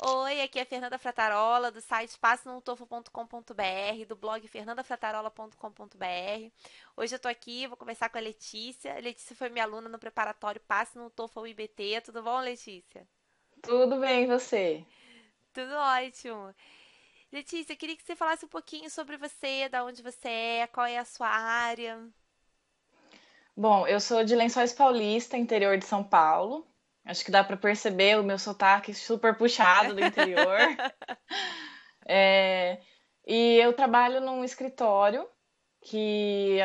Oi, aqui é a Fernanda Fratarola, do site passenotofo.com.br, do blog fernandafratarola.com.br. Hoje eu tô aqui, vou conversar com a Letícia. A Letícia foi minha aluna no preparatório Passe no TOEFL IBT. Tudo bom, Letícia? Tudo bem, e você? Tudo ótimo. Letícia, eu queria que você falasse um pouquinho sobre você, da onde você é, qual é a sua área. Bom, eu sou de Lençóis Paulista, interior de São Paulo. Acho que dá para perceber o meu sotaque super puxado do interior. É, e eu trabalho num escritório que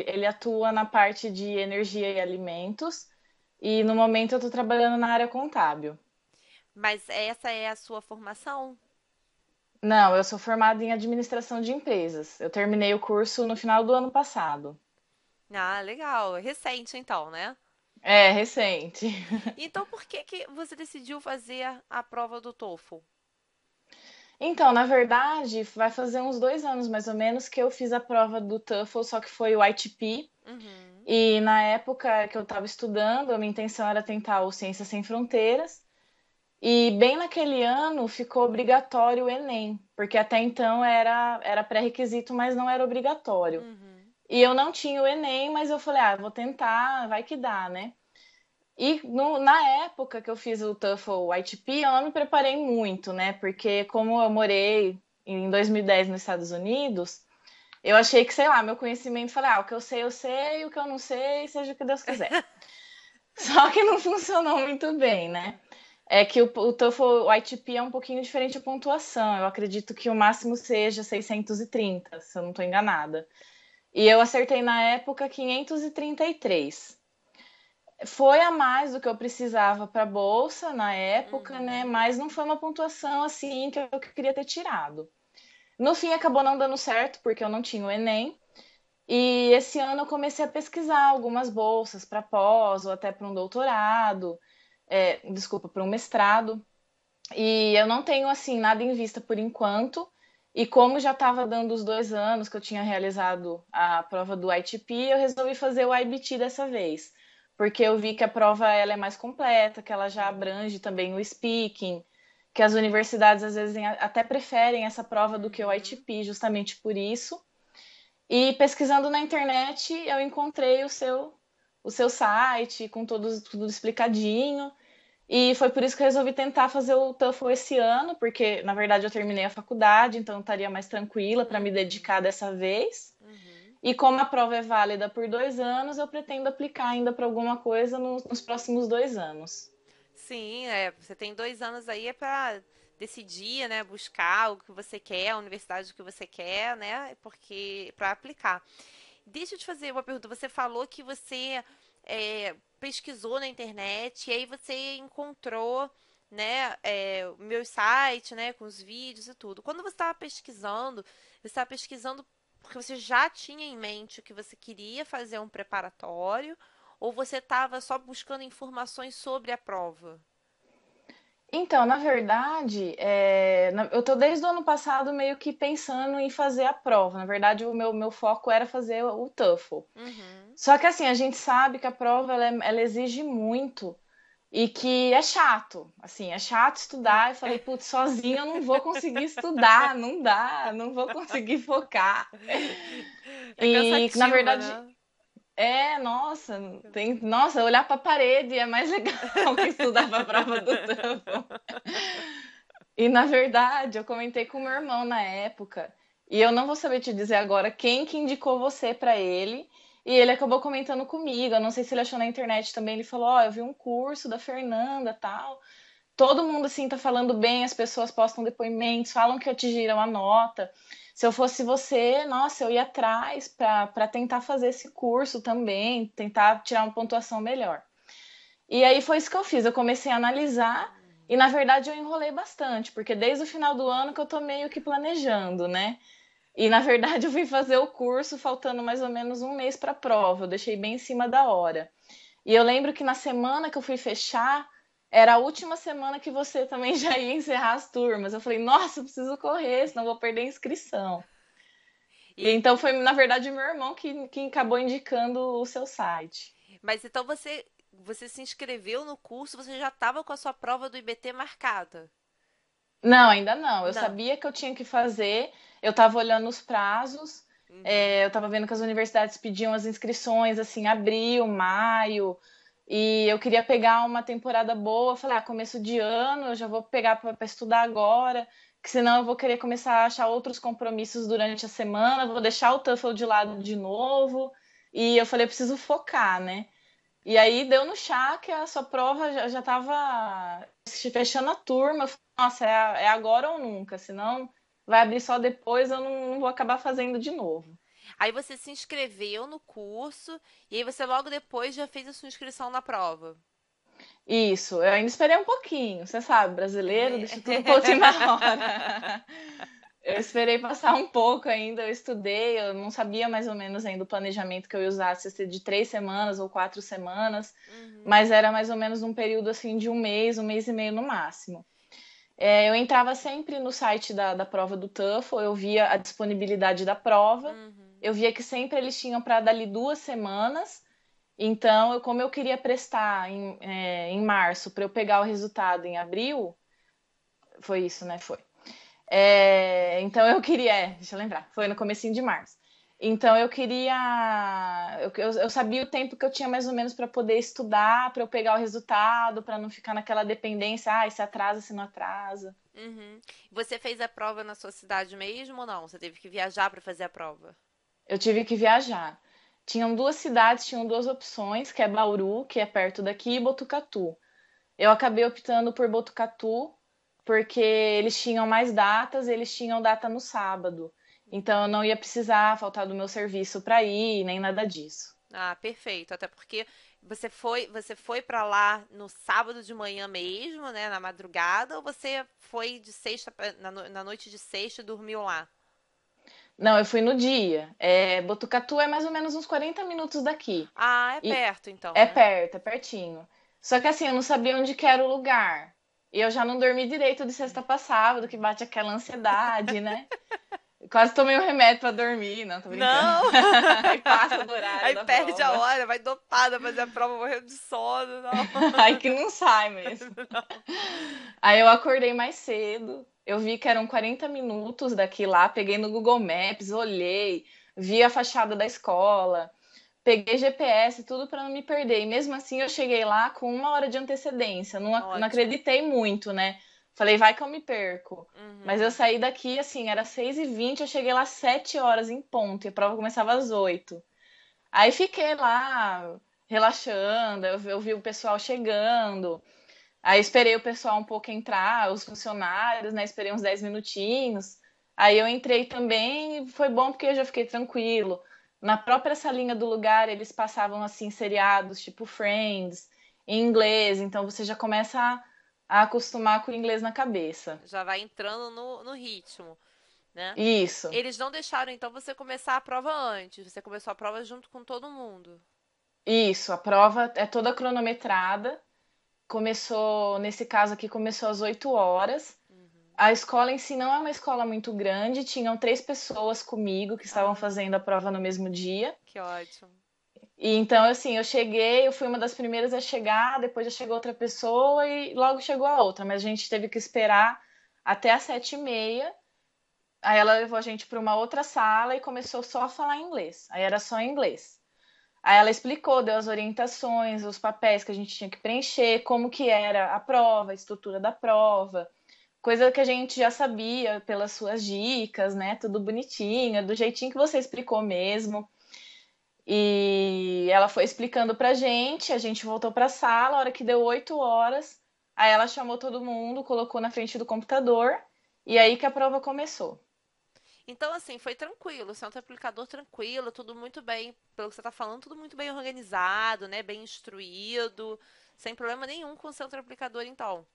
ele atua na parte de energia e alimentos. E no momento eu estou trabalhando na área contábil. Mas essa é a sua formação? Não, eu sou formada em administração de empresas. Eu terminei o curso no final do ano passado. Ah, legal. Recente então, né? É, recente. Então, por que que você decidiu fazer a prova do TOEFL? Então, na verdade, vai fazer uns 2 anos mais ou menos que eu fiz a prova do TOEFL, só que foi o ITP. Uhum. E na época que eu estava estudando, a minha intenção era tentar o Ciências Sem Fronteiras. E bem naquele ano ficou obrigatório o Enem, porque até então era pré-requisito, mas não era obrigatório. Uhum. E eu não tinha o Enem, mas eu falei, vou tentar, vai que dá, né? E na época que eu fiz o TOEFL ITP, eu não me preparei muito, né? Porque como eu morei em 2010 nos Estados Unidos, eu achei que, sei lá, meu conhecimento, falei, o que eu sei, o que eu não sei, seja o que Deus quiser. Só que não funcionou muito bem, né? É que o TOEFL ITP é um pouquinho diferente a pontuação. Eu acredito que o máximo seja 630, se eu não estou enganada. E eu acertei na época 533. Foi a mais do que eu precisava para a bolsa na época, né? Uhum. Mas não foi uma pontuação assim que eu queria ter tirado. No fim, acabou não dando certo, porque eu não tinha o Enem. E esse ano eu comecei a pesquisar algumas bolsas para pós ou até para um doutorado, desculpa, para um mestrado. E eu não tenho assim nada em vista por enquanto. E como já estava dando os 2 anos que eu tinha realizado a prova do ITP, eu resolvi fazer o IBT dessa vez, porque eu vi que a prova ela é mais completa, que ela já Uhum. abrange também o speaking, que as universidades às vezes até preferem essa prova do que o Uhum. ITP, justamente por isso. E pesquisando na internet, eu encontrei o seu site com tudo explicadinho. E foi por isso que eu resolvi tentar fazer o TOEFL esse ano, porque na verdade eu terminei a faculdade, então eu estaria mais tranquila para me Uhum. dedicar dessa vez. Uhum. E como a prova é válida por 2 anos, eu pretendo aplicar ainda para alguma coisa nos próximos 2 anos. Sim, você tem 2 anos aí para decidir, né, buscar o que você quer, a universidade que você quer, né, porque para aplicar. Deixa eu te fazer uma pergunta. Você falou que você pesquisou na internet e aí você encontrou, né, o meu site, né, com os vídeos e tudo. Quando você estava pesquisando porque você já tinha em mente que você queria fazer um preparatório ou você estava só buscando informações sobre a prova? Então, na verdade, eu estou desde o ano passado meio que pensando em fazer a prova. Na verdade, o meu foco era fazer o TOEFL. Uhum. Só que assim, a gente sabe que a prova ela exige muito e que é chato. Assim, é chato Sim. estudar. Eu falei, putz, sozinha eu não vou conseguir estudar, não dá, não vou conseguir focar. É E na cansativo, verdade, né? nossa, olhar para a parede é mais legal que estudar para a prova do TOEFL. E na verdade, eu comentei com meu irmão na época, e eu não vou saber te dizer agora quem que indicou você para ele, e ele acabou comentando comigo. Eu não sei se ele achou na internet também, ele falou: "Ó, eu vi um curso da Fernanda, tal. Todo mundo assim tá falando bem, as pessoas postam depoimentos, falam que atingiram a nota. Se eu fosse você, nossa, eu ia atrás para tentar fazer esse curso também, tentar tirar uma pontuação melhor." E aí foi isso que eu fiz. Eu comecei a analisar e, na verdade, eu enrolei bastante, porque desde o final do ano que eu tô meio que planejando, né? E, na verdade, eu fui fazer o curso faltando mais ou menos um mês para a prova. Eu deixei bem em cima da hora. E eu lembro que na semana que eu fui fechar, era a última semana que você também já ia encerrar as turmas. Eu falei, nossa, eu preciso correr, senão eu vou perder a inscrição. E E, então foi, na verdade, meu irmão que acabou indicando o seu site. mas então você se inscreveu no curso, você já estava com a sua prova do IBT marcada. Não, ainda não. Eu Não. sabia que eu tinha que fazer, eu estava olhando os prazos, Uhum. eu estava vendo que as universidades pediam as inscrições assim, abril, maio, e eu queria pegar uma temporada boa. Eu falei, começo de ano, eu já vou pegar para estudar agora, que senão eu vou querer começar a achar outros compromissos durante a semana, vou deixar o TOEFL de lado de novo. E eu falei, eu preciso focar, né? E aí deu no chá que a sua prova já estava fechando a turma. Eu falei, nossa, é agora ou nunca, senão vai abrir só depois, eu não vou acabar fazendo de novo. Aí você se inscreveu no curso e aí você logo depois já fez a sua inscrição na prova. Isso, eu ainda esperei um pouquinho, você sabe, brasileiro deixa tudo para última hora. Eu esperei passar um pouco ainda, eu estudei, eu não sabia mais ou menos ainda o planejamento que eu ia usar, se ia ser de 3 semanas ou 4 semanas, Uhum. mas era mais ou menos um período assim de um mês e meio no máximo. Eu entrava sempre no site da prova do TOEFL, eu via a disponibilidade da prova, Uhum. eu via que sempre eles tinham para dali 2 semanas, então como eu queria prestar em março para eu pegar o resultado em abril, foi isso, né? Foi. Então eu queria, deixa eu lembrar, foi no comecinho de março. Então eu queria, eu sabia o tempo que eu tinha mais ou menos para poder estudar, para eu pegar o resultado, para não ficar naquela dependência, se atrasa, se não atrasa. Uhum. Você fez a prova na sua cidade mesmo ou não? Você teve que viajar para fazer a prova? Eu tive que viajar. Tinham duas cidades, tinham duas opções, que é Bauru, que é perto daqui, e Botucatu. Eu acabei optando por Botucatu porque eles tinham mais datas, eles tinham data no sábado. Então eu não ia precisar faltar do meu serviço para ir, nem nada disso. Ah, perfeito. Até porque você foi para lá no sábado de manhã mesmo, né, na madrugada, ou você foi de sexta na noite de sexta e dormiu lá? Não, eu fui no dia. Botucatu é mais ou menos uns 40 minutos daqui. Ah, é E perto então, é né? perto, é pertinho. Só que assim, eu não sabia onde que era o lugar. E eu já não dormi direito de sexta pra sábado, que bate aquela ansiedade, né? Quase tomei um remédio pra dormir, não, tô brincando. Não! Aí passa do horário Aí da perde a prova. hora, vai dopada fazer a prova morrendo de sono, não. Aí que não sai mesmo. Aí eu acordei mais cedo. Eu vi que eram 40 minutos daqui lá, peguei no Google Maps, olhei, vi a fachada da escola, peguei GPS, tudo para não me perder. E mesmo assim eu cheguei lá com 1 hora de antecedência. Não Ótimo. acreditei muito, né? Falei, vai que eu me perco. Mas eu Uhum. saí daqui, assim, era 6h20, eu cheguei lá 7 horas em ponto, e a prova começava às 8. Aí fiquei lá relaxando, eu vi o pessoal chegando. Aí esperei o pessoal um pouco entrar, os funcionários, né? Esperei uns 10 minutinhos. Aí eu entrei também e foi bom porque eu já fiquei tranquilo. Na própria salinha do lugar, eles passavam assim seriados, tipo Friends, em inglês, então você já começa a acostumar com o inglês na cabeça. Já vai entrando no ritmo, né? Isso, Eles não deixaram então você começar a prova antes. Você começou a prova junto com todo mundo. isso. A prova é toda cronometrada. Começou, nesse caso aqui, começou às 8 horas. Uhum. A escola em si não é uma escola muito grande, tinham 3 pessoas comigo que estavam Ah, fazendo a prova no mesmo dia. que ótimo. E então, assim, eu cheguei, eu fui uma das primeiras a chegar, depois já chegou outra pessoa e logo chegou a outra, mas a gente teve que esperar até às 7h30. Aí ela levou a gente para uma outra sala e começou só a falar inglês. Aí era só inglês. Aí ela explicou, deu as orientações, os papéis que a gente tinha que preencher, como que era a prova, a estrutura da prova. Coisa que a gente já sabia pelas suas dicas, né? Tudo bonitinho, do jeitinho que você explicou mesmo. E ela foi explicando pra gente, a gente voltou pra sala, a hora que deu 8 horas, aí ela chamou todo mundo, colocou na frente do computador, e aí que a prova começou. Então, assim, foi tranquilo. Centro aplicador tranquilo, tudo muito bem. Pelo que você tá falando, tudo muito bem organizado, né? Bem instruído. Sem problema nenhum com o centro aplicador, então.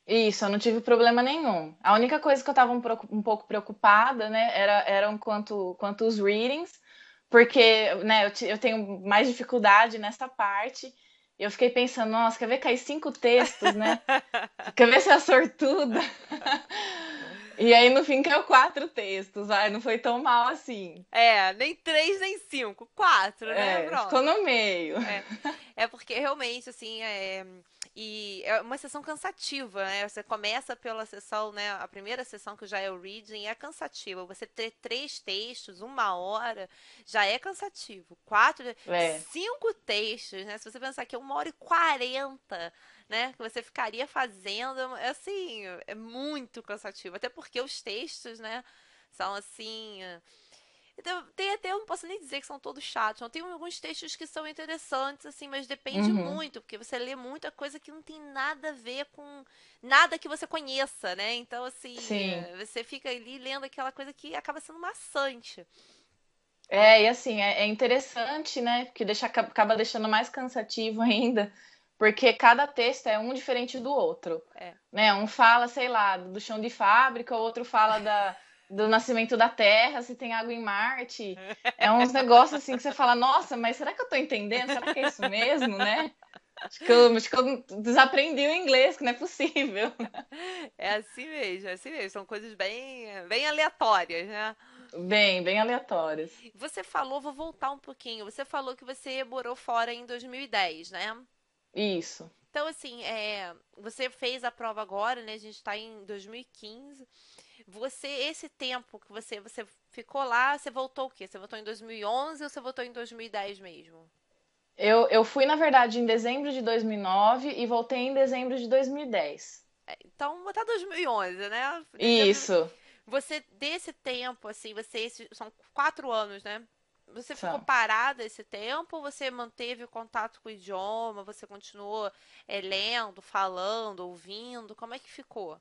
Isso, eu não tive problema nenhum. A única coisa que eu estava um pouco preocupada, né, eram quanto os readings, porque, né, eu tenho mais dificuldade nessa parte. Eu fiquei pensando, nossa, quer ver cair 5 textos, né? Quer ver se é sortuda? E aí, no fim, caiu 4 textos. Ai, não foi tão mal assim. É, nem três, nem cinco. Quatro, né? Ficou Pronto. no meio. É, é porque realmente, assim, E é uma sessão cansativa, né? Você começa pela sessão, né? A primeira sessão que já é o reading é cansativa. Você ter 3 textos, 1 hora, já é cansativo. É. 5 textos, né? Se você pensar que é 1 hora e 40, né? Que você ficaria fazendo, é assim, é muito cansativo. Até porque os textos, né? São assim. Então, tem até, eu não posso nem dizer que são todos chatos. Não tem alguns textos que são interessantes, assim, mas depende Uhum. muito, porque você lê muita coisa que não tem nada a ver com nada que você conheça, né? Então, assim, Sim. você fica ali lendo aquela coisa que acaba sendo maçante. É, e assim, é interessante, né? Porque acaba deixando mais cansativo ainda, porque cada texto é um diferente do outro, É. né? Um fala, sei lá, do chão de fábrica, o outro fala do nascimento da Terra, se tem água em Marte. É uns negócios assim que você fala, nossa, mas será que eu tô entendendo? Será que é isso mesmo, né? Acho que eu desaprendi o inglês, que não é possível. É assim mesmo, é assim mesmo. São coisas bem aleatórias, né? Bem aleatórios. Você falou, vou voltar um pouquinho. Você falou que você morou fora em 2010, né? Isso. Então, assim, você fez a prova agora, né? A gente está em 2015. Esse tempo que você ficou lá, você voltou o quê? Você voltou em 2011 ou você voltou em 2010 mesmo? Eu fui, na verdade, em dezembro de 2009 e voltei em dezembro de 2010. Então, vou botar 2011, né? Dezembro. Isso, Você, desse tempo, assim, são 4 anos, né? Você ficou são. parada esse tempo ou você manteve o contato com o idioma? Você continuou, lendo, falando, ouvindo? Como é que ficou?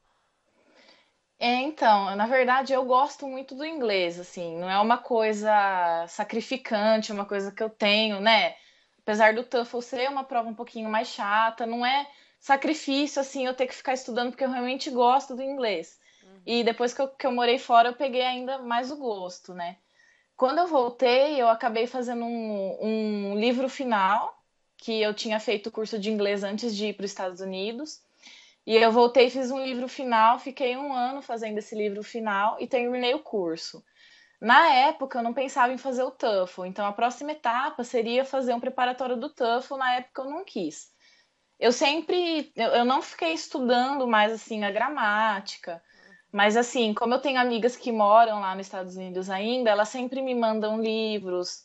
Então, na verdade, eu gosto muito do inglês, assim, não é uma coisa sacrificante, é uma coisa que eu tenho, né? Apesar do TOEFL ser uma prova um pouquinho mais chata, não é sacrifício, assim, eu ter que ficar estudando porque eu realmente gosto do inglês. E Uhum. depois que eu morei fora, eu peguei ainda mais o gosto, né? Quando eu voltei, eu acabei fazendo um livro final, que eu tinha feito o curso de inglês antes de ir para os Estados Unidos. E eu voltei e fiz um livro final, fiquei um ano fazendo esse livro final e terminei o curso. Na época, eu não pensava em fazer o TOEFL, então a próxima etapa seria fazer um preparatório do TOEFL. Na época, eu não quis. Eu não fiquei estudando mais assim a gramática, mas assim, como eu tenho amigas que moram lá nos Estados Unidos ainda, elas sempre me mandam livros,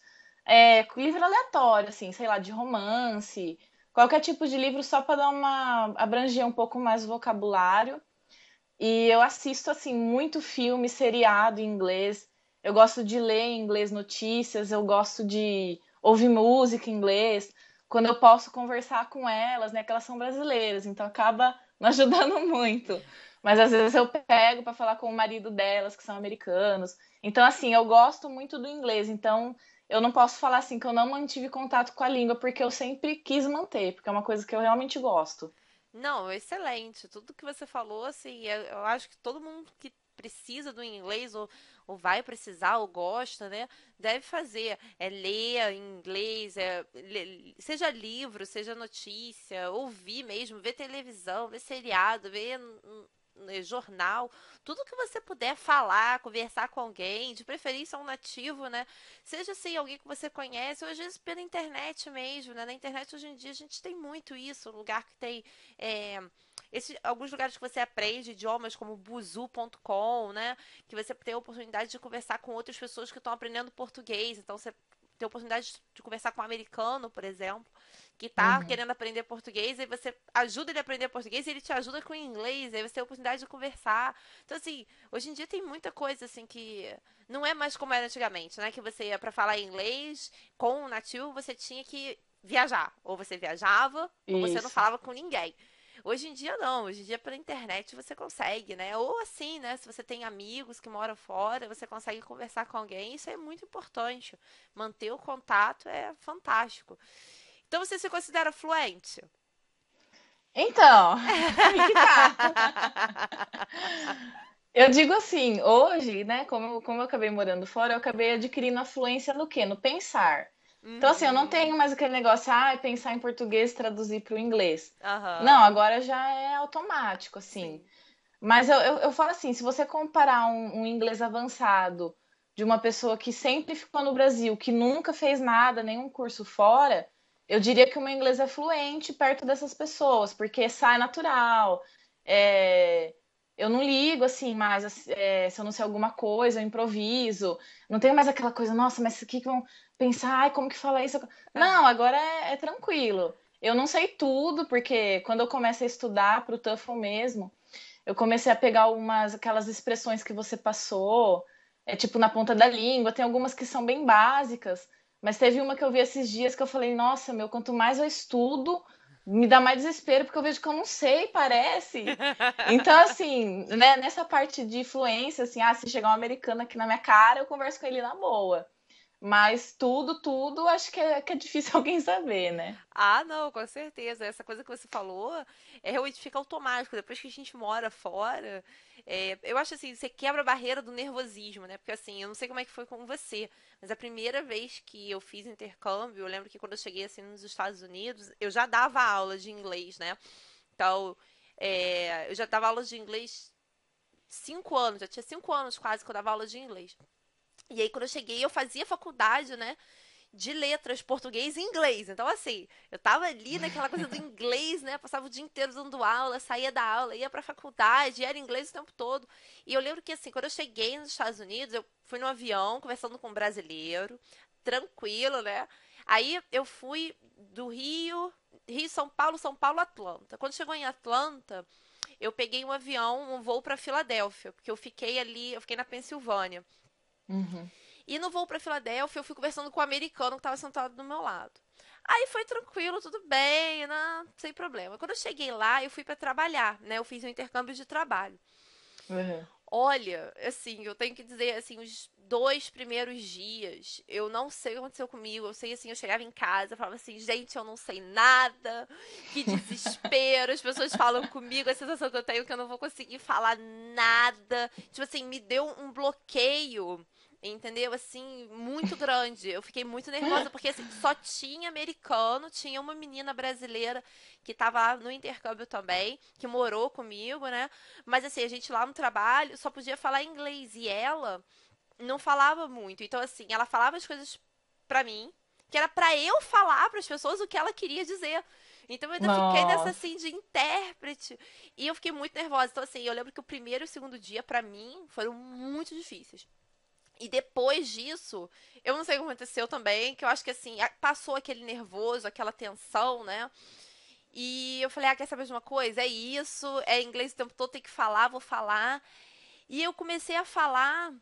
livro aleatório, assim, sei lá, de romance, qualquer tipo de livro só para dar uma abranger um pouco mais o vocabulário. E eu assisto assim muito filme, seriado em inglês. Eu gosto de ler em inglês notícias, eu gosto de ouvir música em inglês. Quando eu posso conversar com elas, né, que elas são brasileiras, então acaba me ajudando muito. Mas às vezes eu pego para falar com o marido delas, que são americanos. Então assim, eu gosto muito do inglês, então eu não posso falar assim que eu não mantive contato com a língua porque eu sempre quis manter, porque é uma coisa que eu realmente gosto. Não, excelente. Tudo que você falou, assim, eu acho que todo mundo que precisa do inglês ou vai precisar ou gosta, né, deve fazer. É ler em inglês, seja livro, seja notícia, ouvir mesmo, ver televisão, ver seriado, ver jornal, tudo que você puder falar, conversar com alguém, de preferência um nativo, né? Seja assim, alguém que você conhece, ou às vezes pela internet mesmo, né? Na internet hoje em dia a gente tem muito isso, um lugar que tem alguns lugares que você aprende idiomas como buzu.com, né? Que você tem a oportunidade de conversar com outras pessoas que estão aprendendo português. Então você tem a oportunidade de conversar com um americano, por exemplo, que está Uhum. querendo aprender português, e você ajuda ele a aprender português e ele te ajuda com o inglês, aí você tem a oportunidade de conversar. Então, assim, hoje em dia tem muita coisa assim que não é mais como era antigamente, né? Que você ia para falar inglês com um nativo, você tinha que viajar. Ou você viajava, ou você não Isso. falava com ninguém. Hoje em dia não, hoje em dia pela internet você consegue, né? Ou assim, né? Se você tem amigos que moram fora, você consegue conversar com alguém, isso é muito importante. Manter o contato é fantástico. Então você se considera fluente? Então, aí que tá. Eu digo assim, hoje, né, como eu acabei morando fora, eu acabei adquirindo a fluência no quê? No pensar. Então, assim, eu não Uhum. tenho mais aquele negócio, pensar em português e traduzir para o inglês. Não, Aham. agora já é automático, assim. Sim. Mas eu falo assim, se você comparar um inglês avançado de uma pessoa que sempre ficou no Brasil, que nunca fez nada, nenhum curso fora, eu diria que o meu inglês é fluente perto dessas pessoas, porque sai natural. é, eu não ligo assim mais se eu não sei alguma coisa, eu improviso. Não tenho mais aquela coisa, nossa, mas o que que vão pensar? Ai, como que fala isso? Não, agora é tranquilo. Eu não sei tudo, porque quando eu começo a estudar para o TOEFL mesmo, eu comecei a pegar aquelas expressões que você passou, tipo na ponta da língua. Tem algumas que são bem básicas, mas teve uma que eu vi esses dias que eu falei, nossa, meu, quanto mais eu estudo, me dá mais desespero, porque eu vejo que eu não sei, parece. Então, assim, né, nessa parte de fluência, assim, se chegar um americano aqui na minha cara, eu converso com ele na boa. Mas tudo, acho que é difícil alguém saber, né? Ah, não, com certeza. Essa coisa que você falou realmente fica automático. Depois que a gente mora fora, eu acho assim, você quebra a barreira do nervosismo, né? Porque assim, eu não sei como é que foi com você, mas a primeira vez que eu fiz intercâmbio, eu lembro que quando eu cheguei assim nos Estados Unidos, eu já dava aula de inglês, né? Então, eu já dava aula de inglês 5 anos, já tinha 5 anos quase que eu dava aula de inglês. E aí, quando eu cheguei, eu fazia faculdade, né? De letras, português e inglês. Então, assim, eu tava ali naquela coisa do inglês, né? Passava o dia inteiro dando aula, saía da aula, ia pra faculdade, era inglês o tempo todo. E eu lembro que, assim, quando eu cheguei nos Estados Unidos, eu fui no avião conversando com um brasileiro, tranquilo, né? Aí eu fui do Rio, São Paulo, Atlanta. Quando chegou em Atlanta, eu peguei um avião, um voo para Filadélfia, porque eu fiquei ali, eu fiquei na Pensilvânia. Uhum. E no voo pra Filadélfia, eu fui conversando com o americano que tava sentado do meu lado. Aí foi tranquilo, tudo bem, né? Sem problema. Quando eu cheguei lá, eu fui pra trabalhar, né? Eu fiz um intercâmbio de trabalho. Uhum. Olha, assim, eu tenho que dizer, assim, os 2 primeiros dias, eu não sei o que aconteceu comigo. Eu sei, assim, eu chegava em casa, falava assim, gente, eu não sei nada, que desespero. As pessoas falam comigo, a sensação que eu tenho é que eu não vou conseguir falar nada. Tipo assim, me deu um bloqueio. Entendeu? Assim, muito grande. Eu fiquei muito nervosa porque assim, só tinha americano, tinha uma menina brasileira que estava lá no intercâmbio também, que morou comigo, né? Mas assim, a gente lá no trabalho só podia falar inglês e ela não falava muito. Então assim, ela falava as coisas pra mim, que era pra eu falar para as pessoas o que ela queria dizer. Então eu ainda fiquei nessa Nossa. assim de intérprete e eu fiquei muito nervosa. Então assim, eu lembro que o primeiro e o segundo dia pra mim foram muito difíceis. E depois disso, eu não sei o que aconteceu também, que eu acho que assim, passou aquele nervoso, aquela tensão, né? E eu falei, quer saber de uma coisa? É isso, é inglês o tempo todo, tem que falar, vou falar. E eu comecei a falar,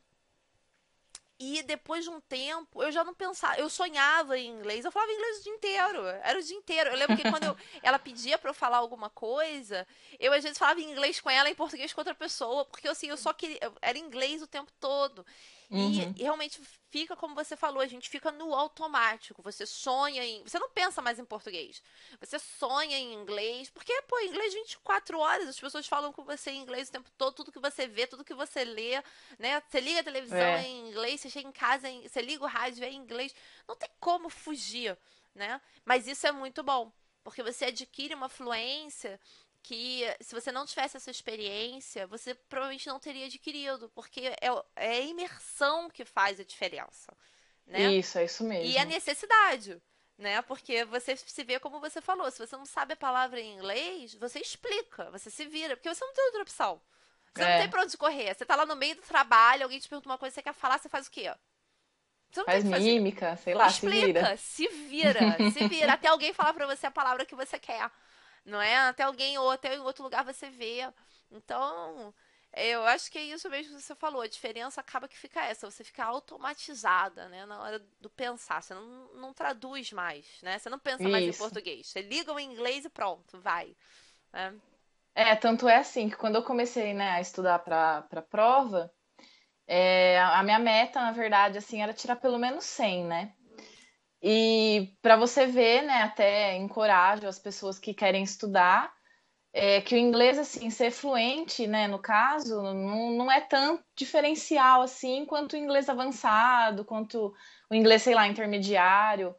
e depois de um tempo, eu já não pensava, eu sonhava em inglês, eu falava inglês o dia inteiro, era o dia inteiro. Eu lembro que quando ela pedia pra eu falar alguma coisa, eu às vezes falava em inglês com ela, em português com outra pessoa, porque assim, eu só queria, era inglês o tempo todo. E Uhum. realmente fica como você falou, a gente fica no automático. Você sonha em. Você não pensa mais em português. Você sonha em inglês. Porque, pô, inglês 24 horas. As pessoas falam com você em inglês o tempo todo. Tudo que você vê, tudo que você lê, né? Você liga a televisão é É. em inglês, você chega em casa, você liga o rádio é em inglês. Não tem como fugir, né? Mas isso é muito bom. Porque você adquire uma fluência que se você não tivesse essa experiência, você provavelmente não teria adquirido, porque é a imersão que faz a diferença, né? Isso, é isso E a mesmo. necessidade, né? Porque você se vê como você falou, se você não sabe a palavra em inglês, você explica, você se vira, porque você não tem outra opção. Você não tem É. pra onde correr. Você tá lá no meio do trabalho, alguém te pergunta uma coisa que você quer falar, você faz o quê? Você não tem o Faz que fazer. mímica, sei lá, se vira. Explica, se vira, se vira, até alguém falar pra você a palavra que você quer, não é? Até alguém ou até em outro lugar você vê. Então, eu acho que é isso mesmo que você falou. A diferença acaba que fica essa, você fica automatizada, né, na hora do pensar. Você não traduz mais, né? Você não pensa mais em Isso. português. Você liga o inglês e pronto, vai. Né? Tanto é assim que quando eu comecei, né, a estudar para prova, a minha meta, na verdade, assim, era tirar pelo menos 100, né? E para você ver, né, até encorajo as pessoas que querem estudar, que o inglês, assim, ser fluente, né, no caso, não é tão diferencial assim quanto o inglês avançado, quanto o inglês, sei lá, intermediário.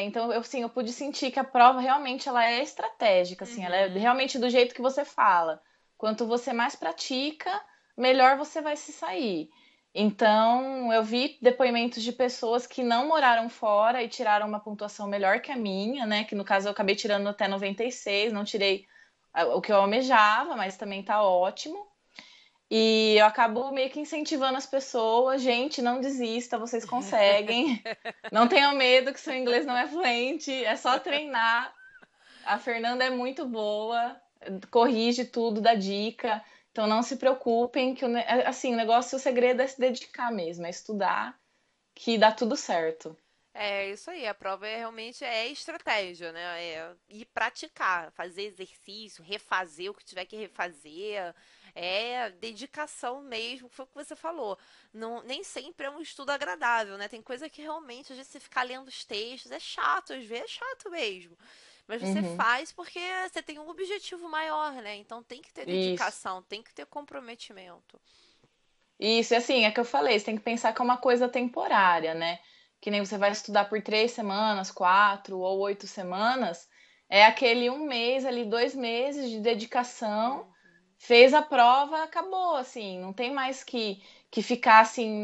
Então, eu pude sentir que a prova realmente ela é estratégica, assim, ela é Uhum. realmente do jeito que você fala. Quanto você mais pratica, melhor você vai se sair. Então, eu vi depoimentos de pessoas que não moraram fora e tiraram uma pontuação melhor que a minha, né? Que no caso eu acabei tirando até 96, não tirei o que eu almejava, mas também tá ótimo. E eu acabo meio que incentivando as pessoas, gente, não desista, vocês conseguem. Não tenham medo que seu inglês não é fluente, é só treinar. A Fernanda é muito boa, corrige tudo, dá dica. Então não se preocupem que assim, o negócio, o segredo é se dedicar mesmo, é estudar, que dá tudo certo. É isso aí, a prova realmente é estratégia, né? É ir praticar, fazer exercício, refazer o que tiver que refazer. É dedicação mesmo, foi o que você falou. Não, nem sempre é um estudo agradável, né? Tem coisa que realmente, às vezes, você ficar lendo os textos é chato, às vezes é chato mesmo. Mas você Uhum. faz porque você tem um objetivo maior, né? Então tem que ter Isso. dedicação, tem que ter comprometimento. Isso, e assim, é que eu falei, você tem que pensar que é uma coisa temporária, né? Que nem você vai estudar por 3 semanas, 4 ou 8 semanas, é aquele um mês ali, 2 meses de dedicação, Uhum. fez a prova, acabou, assim, não tem mais que ficar assim,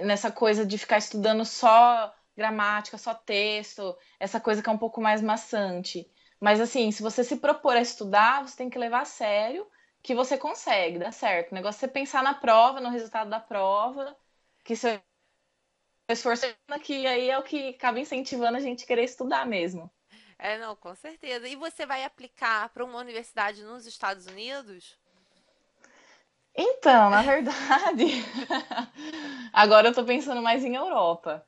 nessa coisa de ficar estudando só gramática, só texto, essa coisa que é um pouco mais maçante. Mas assim, se você se propor a estudar, você tem que levar a sério que você consegue, dá certo. O negócio é você pensar na prova, no resultado da prova, que seu esforço que aí é o que acaba incentivando a gente a querer estudar mesmo. É, não, com certeza. E você vai aplicar para uma universidade nos Estados Unidos? Então, na verdade, agora eu tô pensando mais em Europa.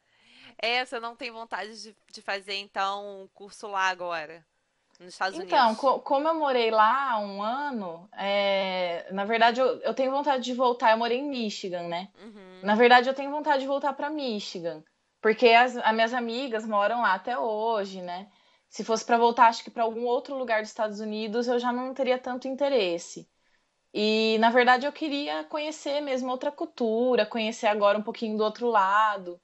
É, você não tem vontade de fazer, então, um curso lá agora, nos Estados Então, Unidos? como eu morei lá há um ano, na verdade eu tenho vontade de voltar. Eu morei em Michigan, né? Uhum. Na verdade, eu tenho vontade de voltar para Michigan, porque as minhas amigas moram lá até hoje, né? Se fosse para voltar, acho que para algum outro lugar dos Estados Unidos, eu já não teria tanto interesse. E, na verdade, eu queria conhecer mesmo outra cultura, conhecer agora um pouquinho do outro lado.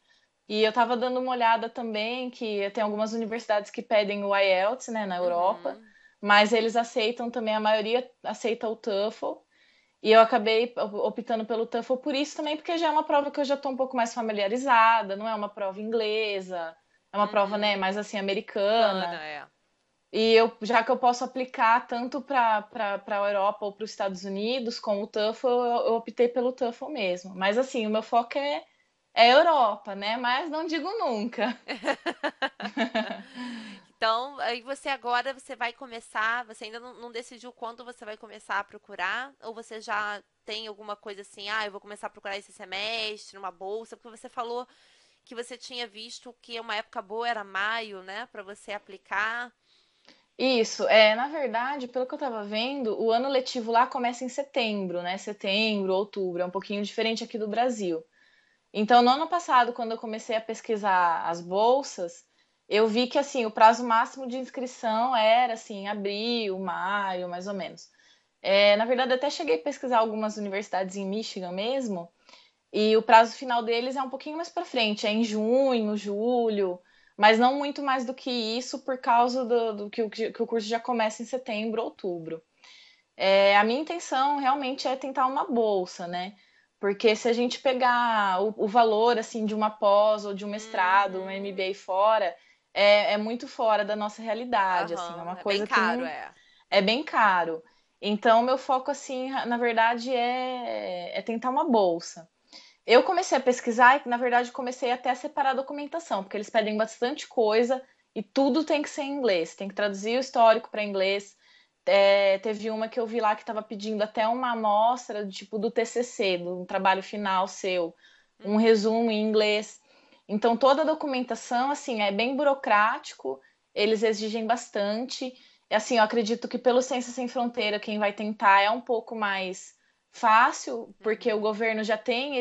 E eu estava dando uma olhada também que tem algumas universidades que pedem o IELTS, né, na Europa, Uhum. mas eles aceitam também, a maioria aceita o TOEFL. E eu acabei optando pelo TOEFL por isso também, porque já é uma prova que eu já estou um pouco mais familiarizada, não é uma prova inglesa, é uma prova, né, Uhum. mais assim, Cana, americana. é. E eu, já que eu posso aplicar tanto para a Europa ou para os Estados Unidos com o TOEFL, eu optei pelo TOEFL mesmo. Mas assim, o meu foco é Europa, né? Mas não digo nunca. Então, aí você agora você vai começar, você ainda não decidiu quando você vai começar a procurar? Ou você já tem alguma coisa assim, ah, eu vou começar a procurar esse semestre, uma bolsa, porque você falou que você tinha visto que uma época boa era maio, né, para você aplicar. Isso, na verdade, pelo que eu estava vendo, o ano letivo lá começa em setembro, né? Setembro, outubro, é um pouquinho diferente aqui do Brasil. Então, no ano passado, quando eu comecei a pesquisar as bolsas, eu vi que assim, o prazo máximo de inscrição era assim, abril, maio, mais ou menos. Na verdade, eu até cheguei a pesquisar algumas universidades em Michigan mesmo, e o prazo final deles é um pouquinho mais para frente, é em junho, julho, mas não muito mais do que isso, por causa do que o curso já começa em setembro, outubro. A minha intenção realmente é tentar uma bolsa, né? Porque se a gente pegar o valor assim de uma pós ou de um mestrado, um Uhum. MBA fora, é muito fora da nossa realidade, assim, é Aham, uma é bem coisa que caro, não é. é bem caro. Então, meu foco assim, na verdade, é tentar uma bolsa. Eu comecei a pesquisar e, na verdade, comecei até a separar a documentação, porque eles pedem bastante coisa e tudo tem que ser em inglês. Tem que traduzir o histórico para inglês. Teve uma que eu vi lá que estava pedindo até uma amostra tipo do TCC, do trabalho final seu, um Uhum. resumo em inglês. Então toda a documentação assim é bem burocrático, eles exigem bastante. E assim, eu acredito que pelo Ciência Sem Fronteira quem vai tentar é um pouco mais fácil, porque o Uhum. governo já tem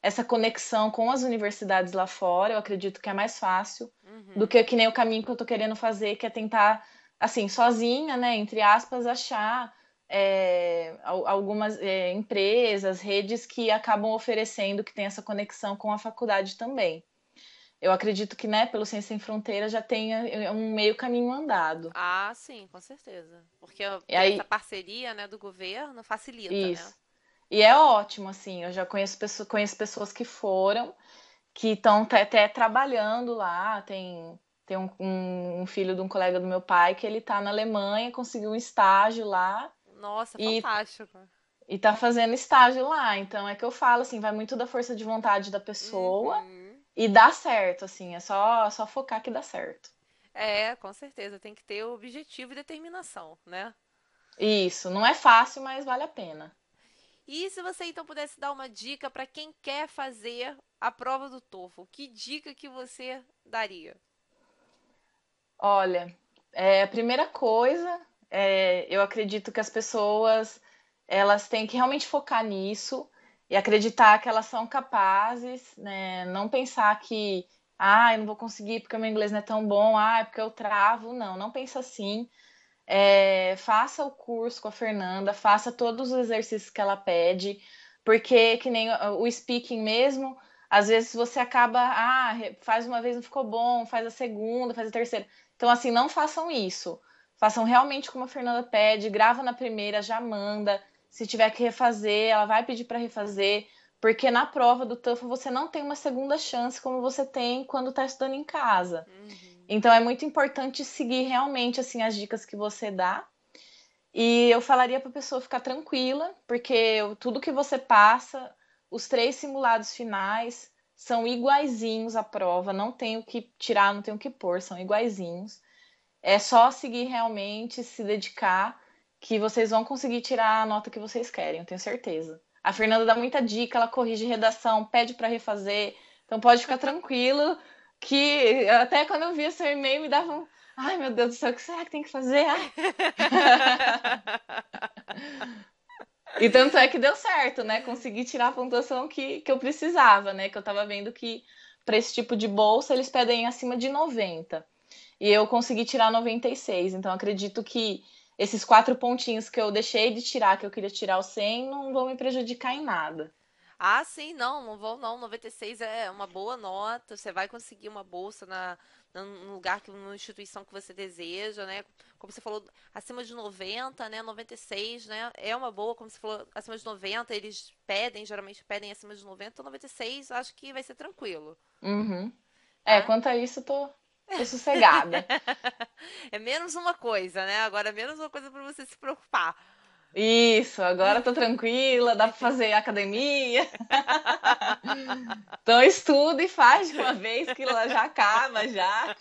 essa conexão com as universidades lá fora. Eu acredito que é mais fácil do Uhum. que nem o caminho que eu tô querendo fazer, que é tentar assim, sozinha, né, entre aspas, achar algumas empresas, redes que acabam oferecendo, que tem essa conexão com a faculdade também. Eu acredito que, né, pelo Ciência Sem Fronteira já tenha um meio caminho andado. Ah, sim, com certeza. Porque E ter essa aí, parceria, né, do governo facilita, né? isso. E é ótimo, assim, eu já conheço pessoas que foram, que estão até trabalhando lá. Tem um filho de um colega do meu pai que ele tá na Alemanha, conseguiu um estágio lá Nossa, e, fantástico. e tá fazendo estágio lá. Então é que eu falo, assim, vai muito da força de vontade da pessoa Uhum. e dá certo, assim, é só focar que dá certo. É, com certeza, tem que ter objetivo e determinação, né? Isso, não é fácil, mas vale a pena. E se você então pudesse dar uma dica para quem quer fazer a prova do TOEFL, que dica que você daria? Olha, a primeira coisa, eu acredito que as pessoas elas têm que realmente focar nisso e acreditar que elas são capazes, né? Não pensar que, eu não vou conseguir porque o meu inglês não é tão bom, é porque eu travo. Não, não pensa assim. Faça o curso com a Fernanda, faça todos os exercícios que ela pede, porque que nem o speaking mesmo, às vezes você acaba, faz uma vez não ficou bom, faz a segunda, faz a terceira. Então, assim, não façam isso. Façam realmente como a Fernanda pede, grava na primeira, já manda. Se tiver que refazer, ela vai pedir para refazer, porque na prova do TOEFL você não tem uma segunda chance como você tem quando está estudando em casa. Uhum. Então é muito importante seguir realmente assim as dicas que você dá. E eu falaria para a pessoa ficar tranquila, porque tudo que você passa, os 3 simulados finais são iguaizinhos à prova, não tem o que tirar, não tem o que pôr, são iguaizinhos. É só seguir realmente, se dedicar, que vocês vão conseguir tirar a nota que vocês querem, eu tenho certeza. A Fernanda dá muita dica, ela corrige redação, pede para refazer, então pode ficar tranquilo que até quando eu via seu e-mail me dava um, ai meu Deus do céu, o que será que tem que fazer? Ai. E tanto é que deu certo, né? Consegui tirar a pontuação que eu precisava, né? Que eu tava vendo que para esse tipo de bolsa eles pedem acima de 90. E eu consegui tirar 96. Então acredito que esses 4 pontinhos que eu deixei de tirar, que eu queria tirar o 100, não vão me prejudicar em nada. Ah, sim, não, não vou não. 96 é uma boa nota. Você vai conseguir uma bolsa no lugar, numa instituição que você deseja, né? Como você falou, acima de 90, né? 96, né? É uma boa, como você falou, acima de 90, eles pedem, geralmente pedem acima de 90, então 96 acho que vai ser tranquilo, Uhum. tá? Quanto a isso, tô sossegada. É menos uma coisa, né? Agora, menos uma coisa para você se preocupar. Isso, agora tô tranquila, dá pra fazer academia. Então estuda e faz de uma vez que ela já acaba já.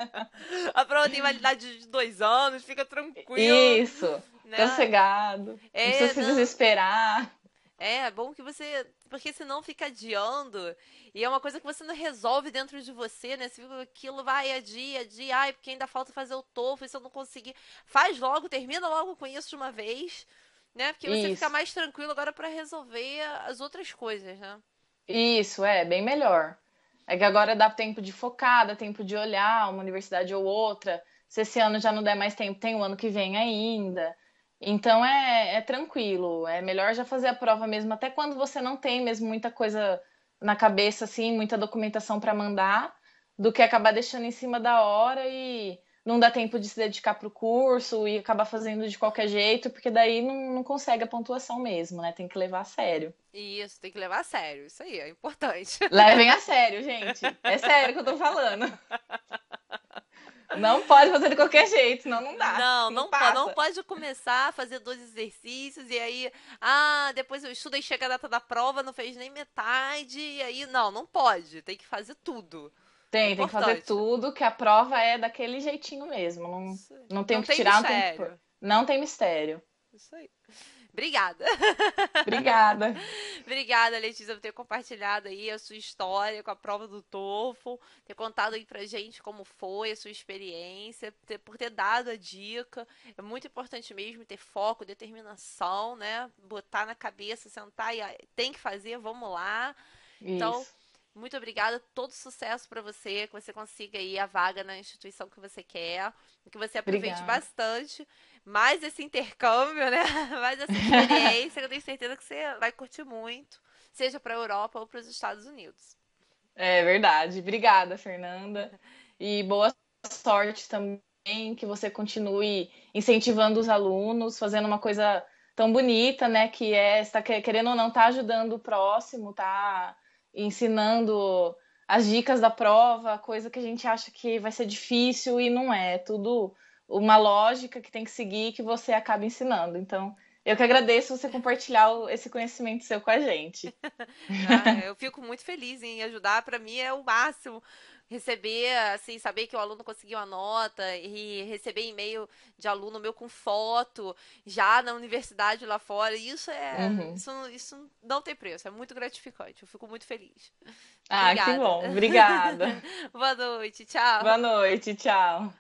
A prova tem validade de 2 anos, fica tranquilo, Isso, né? sossegado, não precisa É, se não. desesperar. É bom que você. Porque senão fica adiando. E é uma coisa que você não resolve dentro de você, né? Você fica com aquilo, vai, adia, adia. Ai, porque ainda falta fazer o TOEFL, e se eu não conseguir. Faz logo, termina logo com isso de uma vez, né? Porque você fica Isso, mais tranquilo agora pra resolver as outras coisas, né? isso, bem melhor. É que agora dá tempo de focar, dá tempo de olhar uma universidade ou outra. Se esse ano já não der mais tempo, tem o ano que vem ainda. Então é tranquilo. É melhor já fazer a prova mesmo, até quando você não tem mesmo muita coisa na cabeça, assim, muita documentação para mandar, do que acabar deixando em cima da hora e não dá tempo de se dedicar para o curso e acabar fazendo de qualquer jeito, porque daí não consegue a pontuação mesmo, né? Tem que levar a sério. E isso, tem que levar a sério. Isso aí, é importante. Levem a sério, gente. É sério que eu tô falando. Não pode fazer de qualquer jeito, senão não dá. Não, Não não passa. pode começar a fazer 2 exercícios e aí, depois eu estudo e chega a data da prova, não fez nem metade, e aí, não pode, tem que fazer tudo. É Tem que fazer importante. tudo, que a prova é daquele jeitinho mesmo. Não, Isso aí. não tem o Não que tem tirar, não tem o que pôr. mistério. Não tem mistério. Isso aí. Obrigada. Obrigada. Obrigada, Letícia, por ter compartilhado aí a sua história com a prova do TOEFL, ter contado aí pra gente como foi a sua experiência, por ter dado a dica. É muito importante mesmo ter foco, determinação, né? Botar na cabeça, sentar e tem que fazer, vamos lá. Então, Isso. muito obrigada, todo sucesso para você, que você consiga aí a vaga na instituição que você quer, que você aproveite Obrigada. bastante mais esse intercâmbio, né? Mais essa experiência, que eu tenho certeza que você vai curtir muito, seja para a Europa ou para os Estados Unidos. É verdade. Obrigada, Fernanda. E boa sorte também, que você continue incentivando os alunos, fazendo uma coisa tão bonita, né? Que é, está querendo ou não, tá ajudando o próximo, tá ensinando as dicas da prova, coisa que a gente acha que vai ser difícil e não é. É tudo uma lógica que tem que seguir que você acaba ensinando. Então, eu que agradeço você compartilhar esse conhecimento seu com a gente. Ah, eu fico muito feliz em ajudar. Para mim é o máximo receber, assim, saber que o aluno conseguiu a nota e receber e-mail de aluno meu com foto já na universidade lá fora. Uhum. Isso não tem preço. É muito gratificante. Eu fico muito feliz. Ah, que Obrigada. bom. Obrigada. Boa noite. Tchau. Boa noite. Tchau.